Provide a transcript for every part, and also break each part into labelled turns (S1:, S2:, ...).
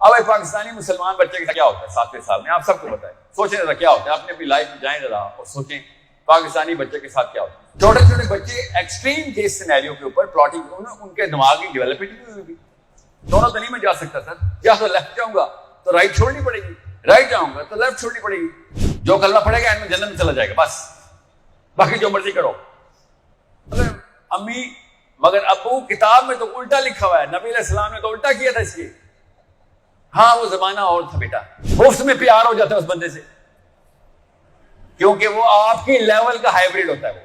S1: اب ایک پاکستانی مسلمان بچے کا کیا ہوتا ہے 7ویں سال میں؟ آپ سب کو پتا ہے. سوچیں ذرا کیا ہوتا ہے, اپنی اپنی لائف میں جائیں ذرا اور سوچیں پاکستانی بچے کے ساتھ کیا ہوتا ہے. چھوٹے چھوٹے بچے ایکسٹریم کیس سینیریو کے اوپر پلاٹنگ, ان کے دماغ کی ڈیولپمنٹ نہیں ہوئی. دونوں تو نہیں میں جا سکتا سر, یا تو لیفٹ جاؤں گا تو رائٹ چھوڑنی پڑے گی, رائٹ جاؤں گا تو لیفٹ چھوڑنی پڑے گی. جو کلمہ پڑے گا میں جنت میں چلا جائے گا, بس باقی جو مرضی کرو. امی مگر ابو کتاب میں تو الٹا لکھا ہوا ہے, نبی علیہ السلام نے تو الٹا کیا تھا اس کے. ہاں وہ زمانہ اور تھا بیٹا, مفت میں پیار ہو جاتا ہے اس بندے سے, کیونکہ وہ آپ کی لیول کا ہائیبریڈ ہوتا ہے. وہ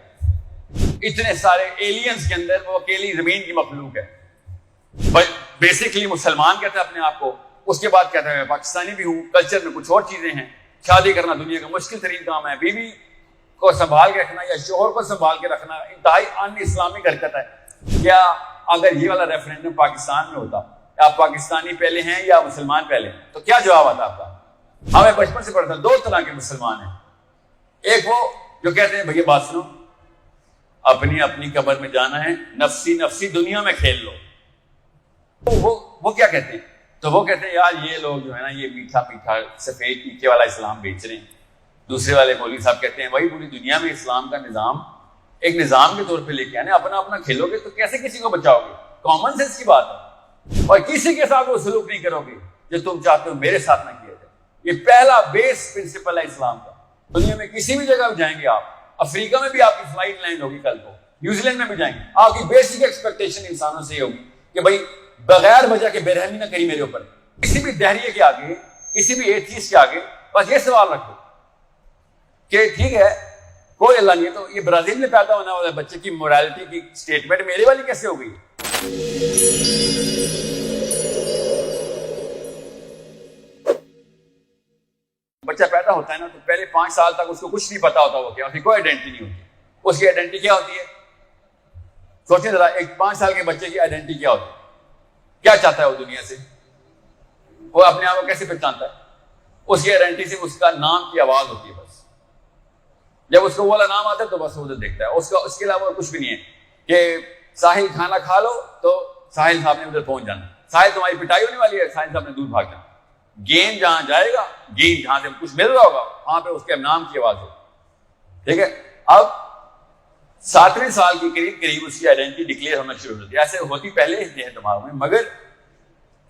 S1: اتنے سارے ایلینز کے اندر وہ اکیلی زمین کی مخلوق ہے. بیسکلی مسلمان کہتا ہے اپنے آپ کو, اس کے بعد کہتا ہے میں پاکستانی بھی ہوں. کلچر میں کچھ اور چیزیں ہیں. شادی کرنا دنیا کا مشکل ترین کام ہے. بیوی کو سنبھال کے رکھنا یا شوہر کو سنبھال کے رکھنا انتہائی ان اسلامک حرکت ہے. کیا اگر یہ والا ریفرینڈم پاکستان میں ہوتا, آپ پاکستانی پہلے ہیں یا مسلمان پہلے ہیں, تو کیا جواب آتا آپ کا؟ ہمیں بچپن سے پڑھتا, 2 طرح کے مسلمان ہیں. ایک وہ جو کہتے ہیں بھیا بات سنو, اپنی اپنی قبر میں جانا ہے, نفسی نفسی دنیا میں کھیل لو. وہ کیا کہتے ہیں؟ تو وہ کہتے ہیں یار یہ لوگ جو ہے نا یہ میٹھا میٹھا سفید ٹیکے والا اسلام بیچ رہے ہیں. دوسرے والے مولوی صاحب کہتے ہیں بھائی پوری دنیا میں اسلام کا نظام ایک نظام کے طور پہ لے کے آنے, اپنا اپنا کھیلو گے تو کیسے کسی کو بچاؤ گے؟ کامن سینس کی بات ہے. اور کسی کے ساتھ وہ سلوک نہیں کرو گے جو تم چاہتے ہو میرے ساتھ نہ کیا جائے. یہ پہلا بیس پرنسپل ہے اسلام کا. دنیا میں کسی بھی جگہ جائیں گے آپ, افریقہ میں بھی آپ کی فلائٹ لینڈ ہوگی کل کو, نیوزی لینڈ میں بھی جائیں گے, آپ کی بیسک ایکسپیکٹیشن انسانوں سے یہ ہوگی کہ بھائی بغیر وجہ کے بے رحمی نہ کری میرے اوپر. کسی بھی دہریے کے آگے, کسی بھی ایتھیسٹ کے آگے بس یہ سوال رکھو کہ ٹھیک ہے کوئی اللہ نہیں ہے, تو یہ برازیل میں پیدا ہونے والے بچے کی مورالٹی کی سٹیٹمنٹ میرے والی کیسے ہو گئی؟ بچہ پیدا ہوتا ہے نا تو پہلے 5 سال تک اس کو کچھ نہیں پتا ہوتا وہ کیا, اس کی کوئی آئیڈینٹی نہیں ہوتی. اس کی آئیڈینٹی کیا ہوتی ہے؟ سوچیں ذرا, ایک 5 سال کے بچے کی آئیڈینٹی کیا ہوتی ہے؟ کیا چاہتا ہے وہ دنیا سے؟ وہ اپنے آپ کو کیسے پہچانتا ہے؟ اس کی آئیڈینٹی سے اس کا نام کی آواز ہوتی ہے. بس جب اس کو وہ والا نام آتا ہے تو بس وہ ادھر دیکھتا ہے. اس کے علاوہ کچھ بھی نہیں ہے کہ ساحل کھانا کھا لو تو ساحل صاحب نے ادھر پہنچ جانا, ساحل تمہاری پٹائی ہونے والی ہے, ساحل صاحب نے دور بھاگ جانا. گیند جہاں جائے گا, گیند جہاں سے کچھ مل رہا ہوگا وہاں پہ اس کے نام کی آواز ہوگی. ٹھیک ہے, اب 7ویں سال کے قریب اس کی آئیڈینٹی ڈکلیئر ہونا شروع ہوتی ہے. ایسے ہوتی پہلے ہی دماغ میں, مگر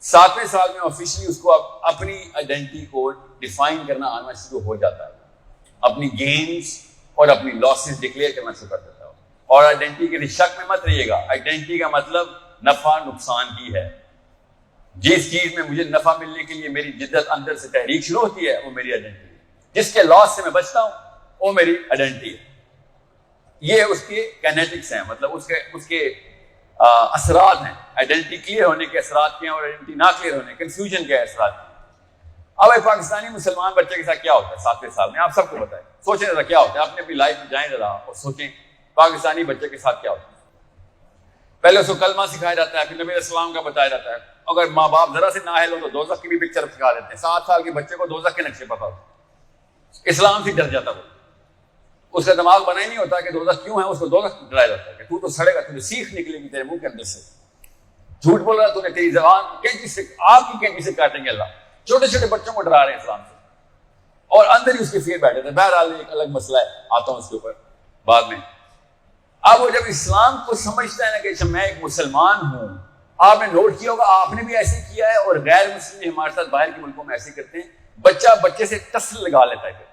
S1: 7ویں سال میں آفیشلی اس کو اپنی آئیڈینٹی کو ڈیفائن کرنا آنا شروع ہو جاتا ہے. اپنی گینز اور اپنی لاسز ڈکلیئر کرنا شروع کر دیتا ہے. اور آئیڈینٹی کے شک میں مت رہیے گا, آئیڈینٹی کا مطلب نفع نقصان کی ہے. جس چیز میں مجھے نفع ملنے کے لیے میری جدت اندر سے تحریک شروع ہوتی ہے وہ میری آئیڈینٹی ہے. جس کے لاس سے میں بچتا ہوں وہ میری آئیڈینٹی ہے. یہ اس کے کینیٹکس ہیں, مطلب اس کے اثرات ہیں. آئیڈینٹی کلیئر ہونے کے اثرات کیا ہیں اور آئیڈینٹی نہ کلیئر ہونے, کنفیوژن کے اثرات ہیں. اب ایک پاکستانی مسلمان بچے کے ساتھ کیا ہوتا ہے 7ویں سال میں؟ آپ سب کو پتا ہے. سوچیں ذرا کیا ہوتا ہے, اپنی اپنی لائف میں جائیں ذرا اور سوچیں پاکستانی بچے کے ساتھ کیا ہوتا ہے. پہلے اس کو کلمہ سکھایا جاتا ہے, پھر نبی علیہ السلام کا بتایا جاتا ہے. اگر ماں باپ ذرا سے نااہل ہو تو دوزخ کی بھی پکچر سکھا دیتے ہیں. 7 سال کے بچے کو دوزخ کے نقشے پتا ہوتا, اسلام سے ڈر جاتا وہ. اس کا دماغ بنا ہی نہیں ہوتا کہ دوزخ کیوں ہے, اس کو دوزخ ڈرایا جاتا ہے کہ تو سڑے گا, تجھے سیخ نکلے گی تیرے منہ کے اندر سے, جھوٹ بول رہا ہے تو نے, تیری زبان کینچی سے, آپ کی کینچی سے کاٹیں گے اللہ. چھوٹے چھوٹے بچوں کو ڈرا رہے ہیں اسلام سے, اور اندر ہی اس کے فیر بیٹھے تھے. بہرحال ایک الگ مسئلہ ہے, آتا ہوں اس کے اوپر بعد میں. اب وہ جب اسلام کو سمجھتا ہے نا کہ میں ایک مسلمان ہوں, آپ نے نوٹ کیا ہوگا آپ نے بھی ایسے کیا ہے اور غیر مسلم ہمارے ساتھ باہر کے ملکوں میں ایسے کرتے ہیں. بچہ بچے سے ٹسل لگا لیتا ہے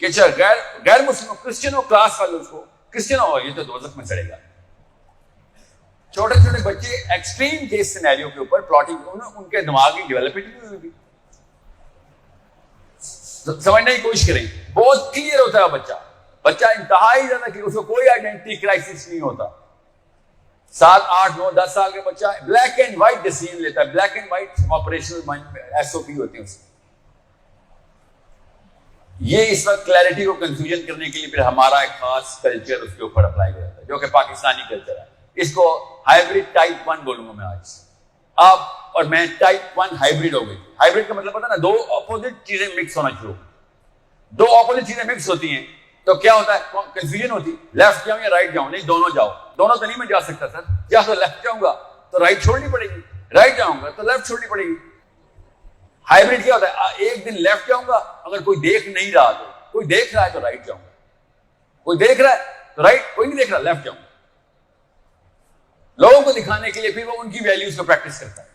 S1: کہ غیر مسلم کرسچن ہو, کلاس والے اس کو کرسچن ہو, یہ تو دوزخ میں چڑھے گا. چھوٹے چھوٹے بچے ایکسٹریم کیس سینیریو کے اوپر پلاٹنگ, ان کے دماغ کی ڈیولپمنٹ نہیں ہوئی. سمجھنے کی کوشش کریں, بہت کلیئر ہوتا ہے بچہ انتہائی زیادہ کہ اس کو کوئی آئیڈینٹی کرائسس نہیں ہوتا. 7, 8, 9, 10 سال کا بچہ بلیک اینڈ وائٹ ڈیسیژن لیتا ہے. Black and white operational SOP ہوتے ہیں اس میں. یہ اس وقت کلیئرٹی کو کنفیوژن کرنے کے لیے پھر ہمارا ایک خاص کلچر اس کے اوپر اپلائی کیا جاتا ہے جو کہ پاکستانی کلچر ہے. اس کو ہائیبرڈ ٹائپ 1 بولوں گا میں آج. آپ اور میں ٹائپ 1 ہائیبرڈ ہو گئی. ہائیبرڈ کا مطلب پتا نا, 2 اپوزٹ چیزیں مکس ہونا شروع. 2 اپوزٹ چیزیں مکس ہوتی ہیں تو کیا ہوتا ہے, کنفیوژن ہوتی. لیفٹ جاؤں یا رائٹ جاؤں؟ نہیں, دونوں جاؤ. دونوں تو نہیں میں جا سکتا سر, یا تو لیفٹ جاؤں گا تو رائٹ چھوڑنی پڑے گی, رائٹ جاؤں گا تو لیفٹ چھوڑنی پڑے گی. ہائیبریڈ کیا ہوتا ہے؟ ایک دن لیفٹ جاؤں گا اگر کوئی دیکھ نہیں رہا تو، کوئی دیکھ رہا ہے تو رائٹ جاؤں گا، کوئی دیکھ رہا ہے تو رائٹ، کوئی نہیں دیکھ رہا لیفٹ جاؤں گا. لوگوں کو دکھانے کے لیے پھر وہ ان کی ویلیوز کو پریکٹس کرتا ہے.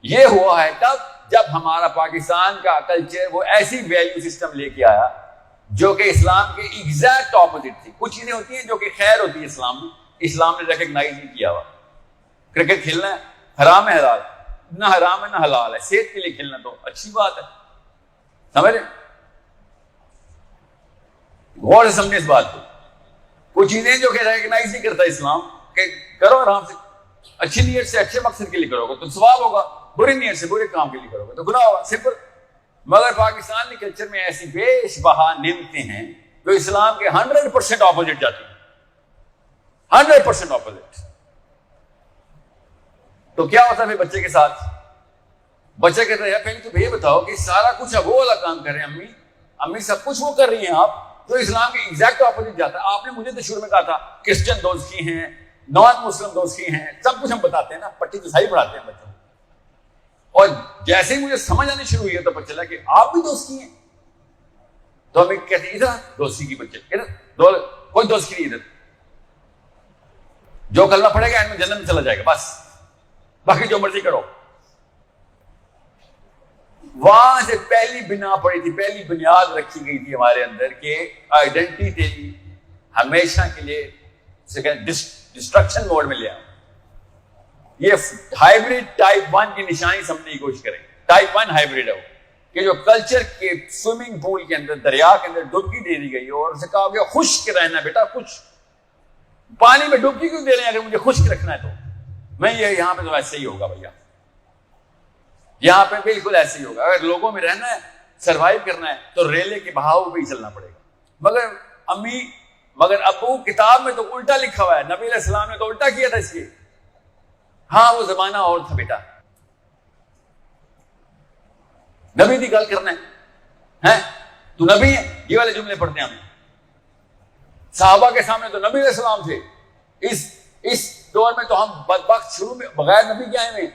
S1: یہ ہوا ہے تب جب ہمارا پاکستان کا کلچر وہ ایسی ویلیو سسٹم لے کے آیا جو کہ اسلام کے ایگزیکٹ اپوزٹ تھی. کچھ چیزیں ہوتی ہیں جو کہ خیر ہوتی ہے اسلام میں، اسلام نے ریکگنائز نہیں کیا ہوا. کرکٹ کھیلنا ہے حرام ہے، حلال نہ حرام ہے نہ حلال ہے، صحت کے لیے کھیلنا تو اچھی بات ہے. سمجھ رہے؟ غور سے سمجھے اس بات کو. کچھ چیزیں جو کہ ریکگنائز نہیں کرتا اسلام کہ کرو آرام سے، اچھی نیت سے اچھے مقصد کے لیے کرو گے تو ثواب ہوگا، بری نیت سے برے کام کے لیے کرو گے تو گناہ ہوگا، سمپل. مگر پاکستان کے کلچر میں ایسی بیش بہا نعمتیں ہیں جو اسلام کے 100% اپوزٹ جاتی ہیں، 100% اپوزٹ. تو کیا ہوتا ہے پھر بچے کے ساتھ؟ بچے کہتے ہیں پہلے تو یہ بتاؤ کہ سارا کچھ اب وہ والا کام کر رہے ہیں، امی سب کچھ وہ کر رہی ہیں آپ، تو اسلام کے ایگزیکٹ اپوزٹ جاتا ہے. آپ نے مجھے تو شروع میں کہا تھا کرسچن دوست کی ہیں، نان مسلم دوست کی ہیں، سب کچھ ہم بتاتے ہیں نا، پٹی تو صحیح پڑھاتے ہیں بچوں. اور جیسے ہی مجھے سمجھ آنی شروع ہوئی ہے تو پتہ چلا کہ آپ بھی دوست کی ہیں. تو ہمیں کہتے ہیں ادھر دوستی کی بچے، ادھر کوئی دوست کی نہیں، ادھر جو کلمہ پڑھے گا ان میں جنت میں چلا جائے گا، بس باقی جو مرضی کرو. وہاں سے پہلی بنا پڑی تھی، پہلی بنیاد رکھی گئی تھی ہمارے اندر کہ آئیڈینٹی ہمیشہ کے لیے ڈسٹرکشن موڈ میں لے آؤ. یہ ہائیبریڈ ٹائپ 1 کی نشانی سمجھنے کی کوشش کریں. ٹائپ 1 ہائیبریڈ ہے وہ کہ جو کلچر کے سوئمنگ پول کے اندر، دریا کے اندر ڈبکی دے دی گئی اور اسے کہا گیا خشک رہنا بیٹا، کچھ پانی میں ڈبکی کیوں دے رہے ہیں؟ اگر مجھے خشک رکھنا ہے تو میں یہ یہاں پہ تو ایسے ہی ہوگا بھیا، یہاں پہ بالکل ایسے ہی ہوگا. اگر لوگوں میں رہنا ہے، سروائیو کرنا ہے تو ریلے کے بہاؤ پہ ہی چلنا پڑے گا. مگر ابو کتاب میں تو الٹا لکھا ہوا ہے، نبی علیہ السلام نے تو الٹا کیا تھا اس لیے. ہاں وہ زمانہ اور تھا بیٹا، نبی کی گل کرنا ہے، تو نبی ہے. یہ والے جملے پڑھتے ہیں ہم. صحابہ کے سامنے تو نبی علیہ السلام تھے، اس دور میں تو ہم بدبخت شروع میں بغیر نبی کے آئے ہوئے،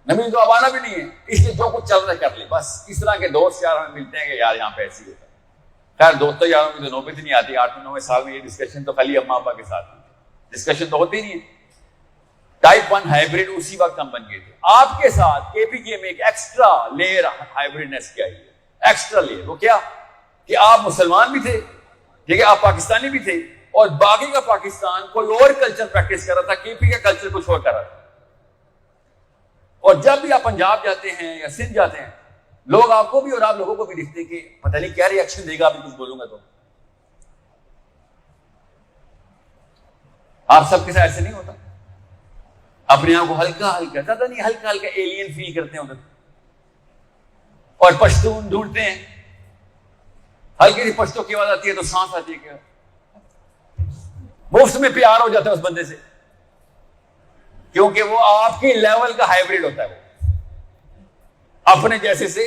S1: نبی تو اب آنا بھی نہیں ہے، اس لیے جو کچھ چل رہا ہے کر لیں بس. اس طرح کے دوست یار ہمیں ملتے ہیں کہ یار یہاں پہ ایسی ہوتا ہے. خیر دوستوں یاروں کی تو نوبت نہیں آتی. 8ویں 9ویں سال میں یہ ڈسکشن تو خالی اماں ابا کے ساتھ ڈسکشن تو ہوتی نہیں ہے. ٹائپ 1 ہائیبریڈ اسی وقت ہم بن گئے تھے. آپ کے ساتھ کے پی کے میں ایک ایکسٹرا لیئر ہائیبریڈنس کی آئی ہے. ایکسٹرا لیئر وہ کیا کہ آپ مسلمان بھی تھے، ٹھیک ہے، آپ پاکستانی بھی تھے، اور باقی کا پاکستان کوئی اور کلچر پریکٹس کر رہا تھا، کے پی کا کلچر کچھ اور کر رہا تھا. اور جب بھی آپ پنجاب جاتے ہیں یا سندھ جاتے ہیں، لوگ آپ کو بھی اور آپ لوگوں کو بھی دیکھتے ہیں کہ پتہ نہیں کیا ری ایکشن دے گا ابھی کچھ بولوں گا تو. آپ سب کے ساتھ ایسے نہیں ہوتا. اپنے آپ کو ہلکا ہلکا پتہ نہیں ہلکا ہلکا ایلین فیل کرتے ہیں ادھر، اور پشتون ڈھونڈتے ہیں. ہلکی سی پشتوں کی آواز آتی ہے تو سانس آتی ہے، کیا مفت میں پیار ہو جاتا ہے اس بندے سے، کیونکہ وہ آپ کی لیول کا ہائیبریڈ ہوتا ہے. وہ اپنے جیسے سے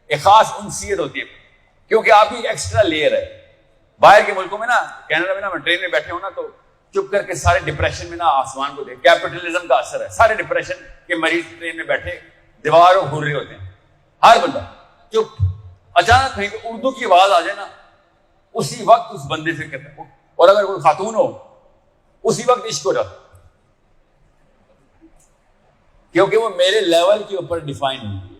S1: ایک خاص انسیت ہوتی ہے، کیونکہ آپ کی ایکسٹرا لیئر ہے. باہر کے ملکوں میں نا، کینیڈا میں نا، میں ٹرین میں بیٹھے ہوں نا تو چپ کر کے سارے ڈپریشن میں نا آسمان کو دیکھ، کیپٹلزم کا اثر ہے. سارے ڈپریشن کے مریض ٹرین میں بیٹھے دیواروں گھور رہے ہوتے ہیں، ہر بندہ چپ. اچانک کہیں پہ اردو کی آواز آ جائے نا، اسی وقت اس بندے سے کہتے ہیں، اور اگر کوئی خاتون ہو اسی وقت عشق ہو جاتا، کیونکہ وہ میرے لیول کے اوپر ڈیفائن ہوئی ہے.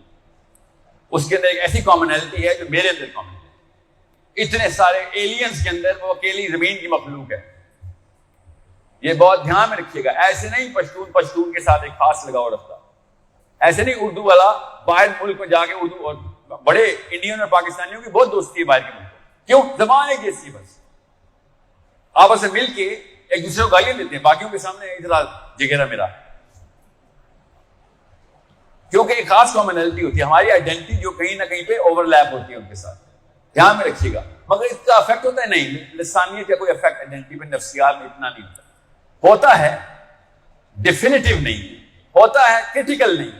S1: اس کے اندر ایک ایسی کامنلٹی ہے جو میرے اندر کامن ہے. اتنے سارے ایلینز کے اندر وہ اکیلی زمین کی مخلوق ہے. یہ بہت دھیان میں رکھیے گا. ایسے نہیں پشتون کے ساتھ ایک خاص لگاؤ رکھتا، ایسے نہیں اردو والا باہر ملک میں جا کے اردو، اور بڑے انڈین اور پاکستانیوں کی بہت دوستی ہے باہر کے ملک. کیوں؟ زبان ایک جیسی، بس آپس میں مل کے ایک دوسرے کو گالیاں دیتے ہیں، باقیوں کے سامنے ادھر جگہ میرا، کیونکہ ایک خاص کامنلٹی ہوتی ہے. ہماری آئیڈینٹی جو کہیں نہ کہیں پہ اوور لیپ ہوتی ہے ان کے ساتھ. دھیان میں رکھیے گا. مگر اس کا افیکٹ ہوتا ہے نہیں، لسانیت کا کوئی افیکٹ آئیڈینٹی پہ نفسیات میں اتنا نہیں ہوتا. ہوتا ہے ڈیفینیٹو نہیں ہوتا ہے، کرٹیکل نہیں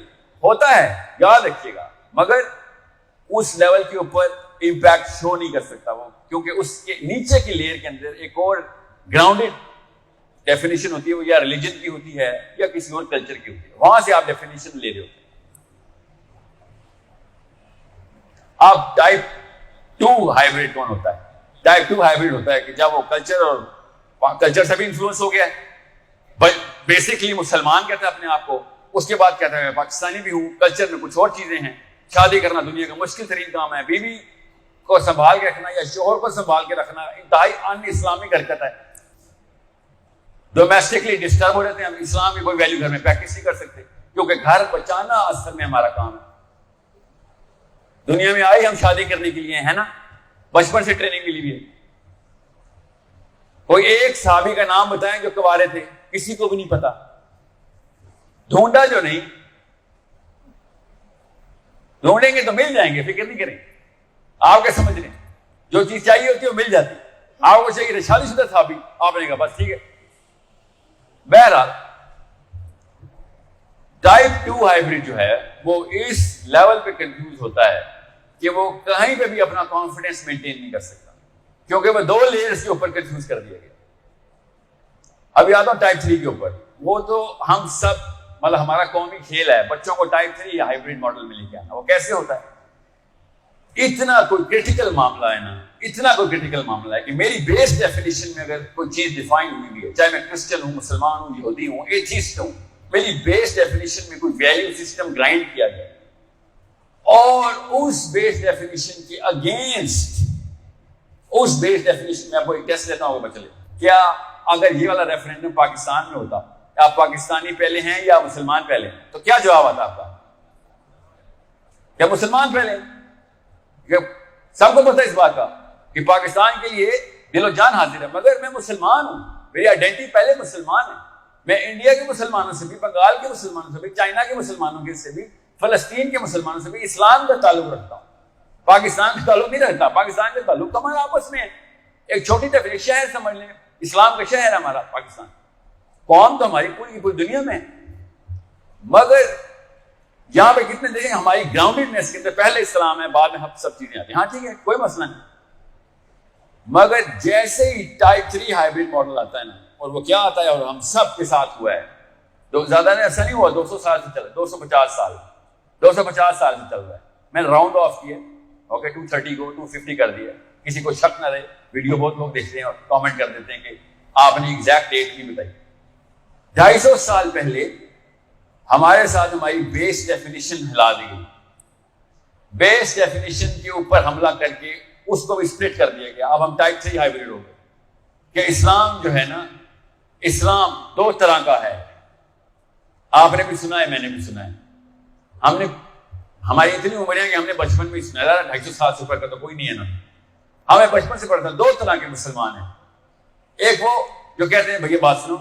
S1: ہوتا ہے، یاد رکھیے گا. مگر اس لیول کے اوپر امپیکٹ شو نہیں کر سکتا وہ، کیونکہ اس کے نیچے کی لیئر کے اندر ایک اور گراؤنڈڈ ڈیفینیشن ہوتی ہے، وہ یا ریلیجن کی ہوتی ہے یا کسی اور کلچر کی ہوتی ہے. وہاں سے آپ ڈیفینیشن لے رہے ہوتے ہیں. اب ٹائپ 2 ہائیبریڈ کون ہوتا ہے؟ ٹائپ 2 ہائیبریڈ ہوتا ہے کہ جب وہ کلچر سے بھی انفلوئنس ہو گیا ہے، بیسکلی مسلمان کہتا ہے اپنے آپ کو، اس کے بعد کہتا ہے میں پاکستانی بھی ہوں، کلچر میں کچھ اور چیزیں ہیں، شادی کرنا دنیا کا مشکل ترین کام ہے، بیوی کو سنبھال کے رکھنا یا شوہر کو سنبھال کے رکھنا انتہائی ان اسلامک حرکت ہے، ڈومیسٹکلی ڈسٹرب ہو جاتے ہیں، ہم اسلام کی کوئی ویلیو گھر میں پریکٹس نہیں کر سکتے، کیونکہ گھر بچانا اصل میں ہمارا کام ہے۔ دنیا میں آئے ہم شادی کرنے کے لیے، ہے نا، بچپن سے ٹریننگ ملی ہوئی ہے۔ کوئی ایک صحابی کا نام بتائیں جو کنوارے تھے، کسی کو بھی نہیں پتا، ڈھونڈا جو نہیں، ڈھونڈیں گے تو مل جائیں گے، فکر نہیں کریں۔ آپ کیا سمجھ رہے ہیں؟ جو چیز چاہیے ہوتی ہے وہ مل جاتی ہے۔ آپ کو چاہیے شادی شدہ صحابی، آپ نے کہا بس ٹھیک ہے۔ بہرحال ٹائپ 2 ہائیبریڈ جو ہے وہ اس لیول پہ کنفیوز ہوتا ہے کہ وہ کہیں پہ بھی اپنا کانفیڈنس مینٹین نہیں کر سکتا، کیونکہ وہ 2 لیئرز کے اوپر کنفیوز کر دیا گیا۔ اب یاد ہو ٹائپ 3 کے اوپر، وہ تو ہم سب مطلب ہمارا قومی کھیل ہے بچوں کو ٹائپ 3 ہائیبریڈ ماڈل میں لے کے آنا۔ وہ کیسے ہوتا ہے؟ اتنا کوئی کرٹیکل معاملہ ہے نا، اتنا کوئی کرٹیکل معاملہ ہے کہ میری بیس ڈیفینیشن میں اگر کوئی چیز ڈیفائن ہوئی ہے، چاہے میں کرسچن ہوں، مسلمان ہوں، یہودی ہوں، ایتھیسٹ ہوں، میری بیس ڈیفینیشن میں کوئی ویلیو سسٹم گرائنڈ کیا گیا اور اس بیس ڈیفینیشن کے اگینسٹ، اس بیس ڈیفینیشن میں آپ کو ایک ٹیسٹ لیتا ہوں بچے، کیا اگر یہ والا ریفرینڈم پاکستان میں ہوتا، آپ پاکستانی پہلے ہیں یا مسلمان پہلے ہیں، تو کیا جواب آتا آپ کا؟ کیا مسلمان پہلے ہیں؟ سب کو پتہ اس بات کا کہ پاکستان کے لیے دل و جان حاضر ہے، مگر میں مسلمان ہوں، میری آئیڈینٹی پہلے مسلمان ہے، میں انڈیا کے مسلمانوں سے بھی، بنگال کے مسلمانوں سے بھی، چائنا کے مسلمانوں کے سے بھی، فلسطین کے مسلمانوں سے بھی اسلام کا تعلق رکھتا ہوں، پاکستان کا تعلق نہیں رکھتا۔ پاکستان کا تعلق ہمارا آپس میں ہے، ایک چھوٹی طرح شہر سمجھ لیں، اسلام کا شہر ہے ہمارا پاکستان، قوم تو ہماری پوری کی پوری دنیا میں ہے، مگر یہاں پہ کتنے دیکھیں ہماری گراؤنڈیڈنیس کے پہلے اسلام ہے، بعد میں سب چیزیں آتی ہیں، ہاں ٹھیک ہے کوئی مسئلہ نہیں، مگر جیسے ہی ٹائپ 3 ہائیبریڈ ماڈل آتا ہے نا، اور وہ کیا آتا ہے اور ہم سب کے ساتھ ہوا ہے، تو زیادہ نہیں ایسا نہیں ہوا، 200 سال سے چل رہا ہے، 250 سال سے چل رہا ہے، میں نے راؤنڈ آف کیا، اوکے 230 کو 250 کر دیا، کسی کو شک نہ رہے، ویڈیو بہت لوگ دیکھتے ہیں اور کامنٹ کر دیتے ہیں کہ آپ نے ایگزیکٹ ڈیٹ نہیں بتائی۔ 250 سال پہلے ہمارے ساتھ ہماری بیس ڈیفینیشن ہلا دی گئی، بیس ڈیفینیشن کے اوپر حملہ کر کے اس کو بھی اسپلٹ کر دیا گیا۔ اب ہم ٹائپ 3 ہائیبریڈ ہو گئے کہ اسلام جو ہے نا، اسلام 2 طرح کا ہے، آپ نے بھی سنا ہے، میں نے بھی سنا ہے، ہم نے ہماری اتنی عمریں ہیں کہ ہم نے بچپن میں ہی سنا ہے، 250 سال سے اوپر کا تو کوئی نہیں ہے نا، ہمیں بچپن سے پڑھتا 2 طرح کے مسلمان ہیں، ایک وہ جو کہتے ہیں بھیا بات سنو،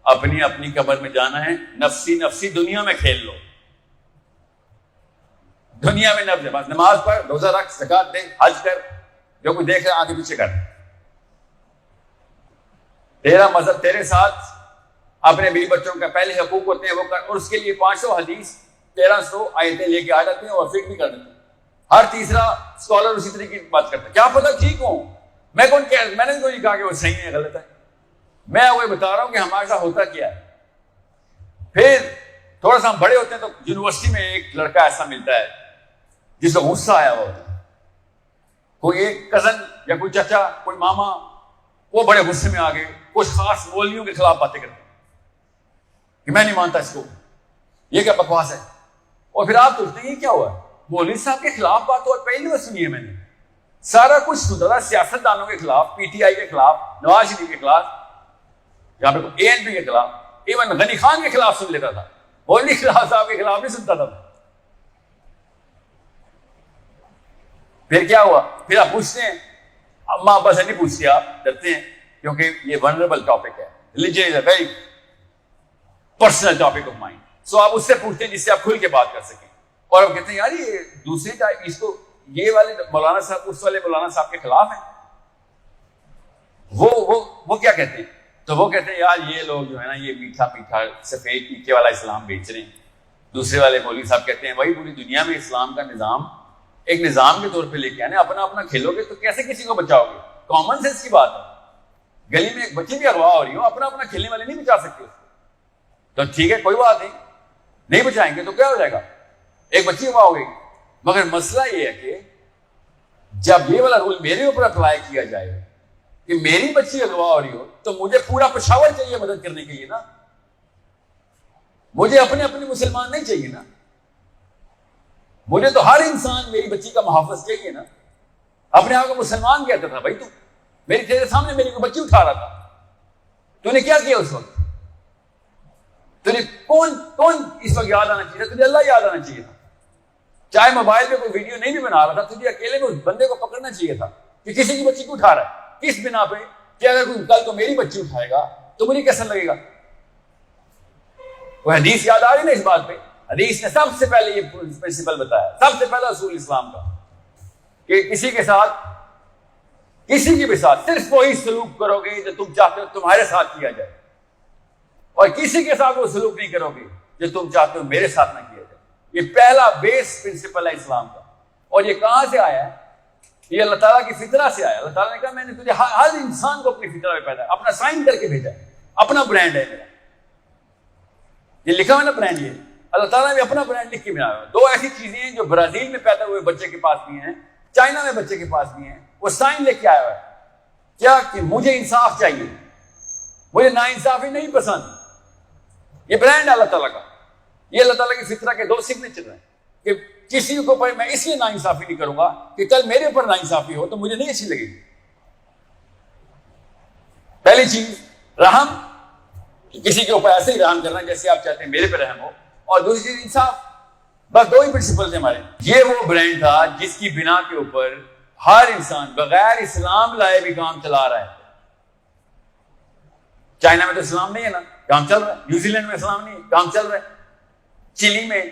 S1: اپنی اپنی قبر میں جانا ہے، نفسی نفسی دنیا میں کھیل لو، دنیا میں نفس ہے، بس نماز پڑھ، روزہ رکھ، زکات دے، حج کر، جو کوئی دیکھ رہا ہے آگے پیچھے کر، تیرا مذہب تیرے ساتھ، اپنے بیوی بچوں کا پہلے حقوق ہوتے ہیں وہ کر، اور اس کے لیے 500 حدیث 1300 آیتیں لے کے آ جاتے ہیں اور فکر بھی کر دیتے ہیں۔ ہر تیسرا اسکالر اسی طریقے کی بات کرتا ہے، کیا پتہ ٹھیک ہوں، میں نے تو نہیں کہا کہ وہ صحیح ہے غلط ہے، میں وہی بتا رہا ہوں کہ ہمارے ساتھ ہوتا کیا ہے۔ پھر تھوڑا سا ہم بڑے ہوتے ہیں تو یونیورسٹی میں ایک لڑکا ایسا ملتا ہے جس کو غصہ آیا ہوا ہوتا ہے، کوئی ایک کزن یا کوئی چچا، کوئی ماما، وہ بڑے غصے میں آ گئے، کچھ خاص مولویوں کے خلاف باتیں کرتے ہیں کہ میں نہیں مانتا اس کو، یہ کیا بکواس ہے، اور پھر آپ سوچتے ہیں یہ کیا ہوا ہے، مولوی صاحب کے خلاف بات ہو، پہلی بار سنی ہے میں نے، سارا کچھ سنتا تھا، سیاست دانوں کے خلاف، پی ٹی آئی کے خلاف، نواز شریف کے خلاف، یہاں پہ اے این پی کے خلاف، ایون غنی خان کے خلاف سن لیتا تھا، مولوی خلاف صاحب کے خلاف نہیں سنتا تھا۔ پھر کیا ہوا، پھر آپ پوچھتے ہیں، اماں ابا سے نہیں پوچھتے، آپ ڈرتے ہیں کیونکہ یہ ونربل ٹاپک ہے، religion is a very personal topic of mind, so آپ اس سے پوچھتے ہیں جس سے آپ کھل کے بات کر سکیں، اور آپ کہتے ہیں یار یہ دوسری ٹائپ، اس کو یہ والے مولانا صاحب اس والے مولانا صاحب کے خلاف ہیں، وہ کیا کہتے ہیں، تو وہ کہتے ہیں یار یہ لوگ جو ہے نا یہ میٹھا میٹھا سفید ٹیکے والا اسلام بیچ رہے ہیں، دوسرے والے مولوی صاحب کہتے ہیں وہی پوری دنیا میں اسلام کا نظام ایک نظام کے طور پہ لے کے آنے، اپنا اپنا کھیلو گے تو کیسے کسی کو بچاؤ گے، کامن سینس کی بات ہے، گلی میں ایک بچی بھی اغوا ہو رہی ہو، اپنا اپنا کھیلنے والے نہیں بچا سکتے اس کو، تو ٹھیک ہے کوئی بات نہیں بچائیں گے تو کیا ہو جائے گا، ایک بچی اغوا ہو گئی، مگر مسئلہ یہ ہے کہ جب یہ والا رول میرے اوپر اپلائی کیا جائے کہ میری بچی اغوا ہو رہی ہو تو مجھے پورا پشاور چاہیے مدد کرنے کے لیے نا, مجھے اپنے مسلمان نہیں چاہیے نا, مجھے تو ہر انسان میری بچی کا محافظ چاہیے نا. اپنے آپ کو مسلمان کہتا تھا, بھائی تو میری تیرے سامنے میری کو بچی اٹھا رہا تھا, تو نے کیا کیا اس وقت؟ تجھے کون اس وقت یاد آنا چاہیے تھا؟ تجھے اللہ یاد آنا چاہیے تھا. چاہے موبائل پہ کوئی ویڈیو نہیں بھی بنا رہا تھا, تجھے اکیلے میں اس بندے کو پکڑنا چاہیے تھا کہ کسی کی بچی کو اٹھا رہا ہے, کس بنا پہ کہ اگر کوئی کل کو میری بچی اٹھائے گا تو مجھے کیسا لگے گا. وہ حدیث یاد آ رہی نا اس بات پہ؟ حدیث نے سب سے پہلے یہ پرنسپل بتایا, سب سے پہلا اصول اسلام کا, کہ کسی کے ساتھ, کسی کے بھی ساتھ صرف وہی سلوک کرو گے جو تم چاہتے ہو تمہارے ساتھ کیا جائے, اور کسی کے ساتھ وہ سلوک نہیں کرو گے جو تم چاہتے ہو میرے ساتھ نہ کیا جائے. یہ پہلا بیس پرنسپل ہے اسلام کا. اور یہ کہاں سے آیا ہے؟ یہ اللہ تعالیٰ کی فطرہ سے آیا. اللہ تعالیٰ نے کہا میں نے تجھے ہر انسان کو اپنی فطرہ میں پیدا, اپنا سائن کر کے بھیجا ہے, اپنا برانڈ ہے میرا, یہ لکھا ہوا نا برانڈ, یہ اللہ تعالیٰ نے اپنا برانڈ لکھ کے بنایا. دو ایسی چیزیں ہیں جو برازیل میں پیدا ہوئے بچے کے پاس بھی ہیں, چائنا میں بچے کے پاس بھی ہیں, وہ سائن لے کے آیا ہوا ہے. کیا کہ مجھے انصاف چاہیے, مجھے ناانصافی نہیں پسند. یہ برانڈ ہے اللہ تعالیٰ کا. یہ اللہ تعالیٰ کی فطرہ کے دو سگنیچر ہیں کہ کسی کو اوپر میں اس لیے ناانصافی نہیں کروں گا کہ کل میرے اوپر ناانصافی ہو تو مجھے نہیں اچھی لگے گی. پہلی چیز رحم, کسی کے اوپر ایسے ہی رحم کرنا جیسے آپ چاہتے ہیں میرے پہ رحم ہو. اور دوسری چیز انصاف. بس دو ہی پرنسپل تھے ہمارے. یہ وہ برانڈ تھا جس کی بنا کے اوپر ہر انسان بغیر اسلام لائے بھی کام چلا رہا ہے. چائنا میں تو اسلام نہیں ہے نا, کام چل رہا ہے. نیوزی لینڈ میں اسلام نہیں ہے, کام چل رہا ہے. چلی میں,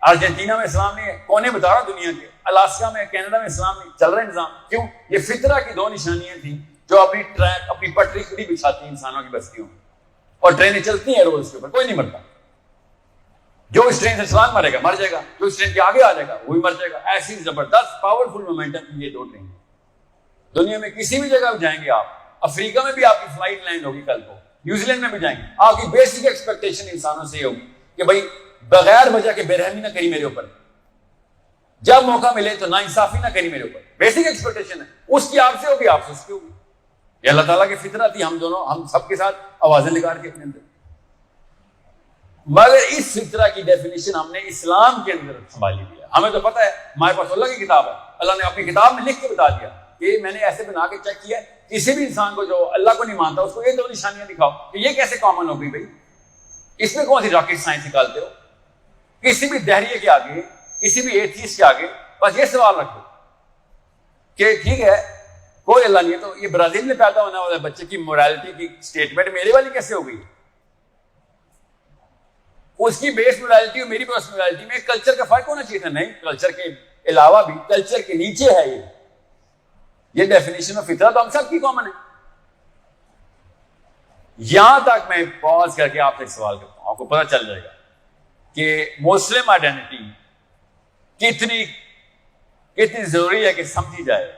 S1: ارجنٹینا میں اسلام نہیں ہے, کونے بتا رہا دنیا کے, الاسکا میں, کینیڈا میں اسلام نہیں, چل رہا ہے نظام. کیوں؟ یہ فطرہ کی دو نشانیاں تھیں جو اپنی ٹریک, اپنی پٹری خود بچھاتی ہیں انسانوں کی بستیوں میں, اور ٹرینیں چلتی ہیں روز کے اوپر, کوئی نہیں مرتا. جو اس ٹرین سے چھلانگ مارے گا مر جائے گا, جو اس ٹرین کے آگے آ جائے گا وہ بھی مر جائے گا. ایسی زبردست پاورفل مومنٹم یہ دو ٹرین. دنیا میں کسی بھی جگہ جائیں گے آپ, افریقہ میں بھی آپ کی فلائٹ لینڈ ہوگی کل کو, نیوزی لینڈ میں بھی جائیں گے, آپ کی بیسک ایکسپیکٹیشن انسانوں سے یہ ہوگی کہ بھائی بغیر وجہ کے بے رحمی نہ کری میرے اوپر, جب موقع ملے تو ناانصافی نہ کری میرے اوپر. بیسک ایکسپیکٹیشن ہے, اس کی آپ سے ہوگی, آپ سے اس کی ہوگی. یہ اللہ تعالیٰ کی فطرت تھی, ہم دونوں, ہم سب کے ساتھ آوازیں نکال کے اپنے اندر. مگر اس فطرہ کی ڈیفینیشن ہم نے اسلام کے اندر سنبھالی دی ہے. ہمیں تو پتہ ہے ہمارے پاس اللہ کی کتاب ہے, اللہ نے اپنی کتاب میں لکھ کے بتا دیا کہ میں نے ایسے بنا کے چیک کیا ہے, کسی بھی انسان کو جو اللہ کو نہیں مانتا اس کو یہ دو نشانیاں دکھاؤ کہ یہ کیسے کامن ہو گئی بھائی, اس میں کون سی راکٹ سائنس نکالتے ہو. کسی بھی دہریے کے آگے, کسی بھی ایتھیسٹ کے آگے بس یہ سوال رکھو کہ ٹھیک ہے کوئی اللہ نہیں ہے, تو یہ برازیل میں پیدا ہونے والے بچے کی مورالٹی کی اسٹیٹمنٹ میرے والی کیسے ہو گئی؟ اس کی بیس مورالٹی اور میری بیس مورالٹی میں کلچر کا فرق ہونا چاہیے تھا. نہیں, کلچر کے علاوہ بھی, کلچر کے نیچے ہے یہ ڈیفینیشن آف فطرہ تو ہم سب کی کامن ہے. یہاں تک میں پاز کر کے آپ سے ایک سوال کرتا ہوں, آپ کو پتہ چل جائے گا کہ مسلم آئیڈینٹی کتنی ضروری ہے کہ سمجھی جائے.